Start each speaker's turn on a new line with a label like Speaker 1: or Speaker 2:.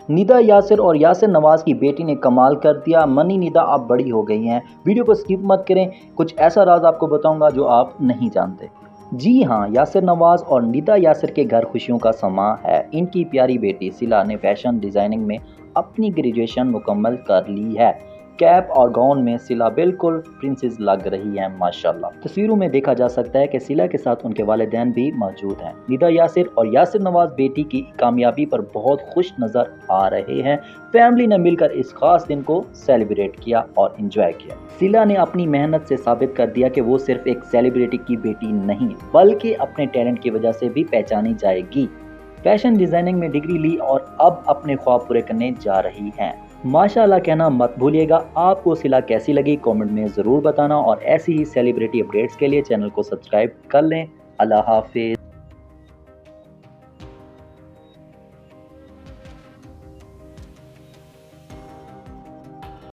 Speaker 1: निदा यासिर और यासिर नवाज की बेटी ने कमाल कर दिया। मनी निदा आप बड़ी हो गई हैं। वीडियो को स्किप मत करें, कुछ ऐसा राज आपको बताऊंगा जो आप नहीं जानते। जी हाँ, यासिर नवाज और निदा यासिर के घर खुशियों का समा है। इनकी प्यारी बेटी सिला ने फैशन डिजाइनिंग में अपनी ग्रेजुएशन मुकम्मल कर ली है। कैप और गाउन में सिला बिल्कुल प्रिंसेस लग रही है माशाल्लाह। तस्वीरों में देखा जा सकता है कि सिला के साथ उनके वालिदैन भी मौजूद हैं। निदा यासिर और यासिर नवाज बेटी की कामयाबी पर बहुत खुश नजर आ रहे हैं। फैमिली ने मिलकर इस खास दिन को सेलिब्रेट किया और एंजॉय किया। सिला ने अपनी मेहनत से साबित कर दिया कि वो सिर्फ एक सेलिब्रिटी की बेटी नहीं बल्कि अपने टैलेंट की वजह से भी पहचानी जाएगी। फैशन डिजाइनिंग में डिग्री ली और अब अपने ख्वाब पूरे करने जा रही हैं। माशाल्लाह कहना मत भूलिएगा। आपको सिला कैसी लगी कमेंट में ज़रूर बताना और ऐसी ही सेलिब्रिटी अपडेट्स के लिए चैनल को सब्सक्राइब कर लें। अल्लाह हाफिज़।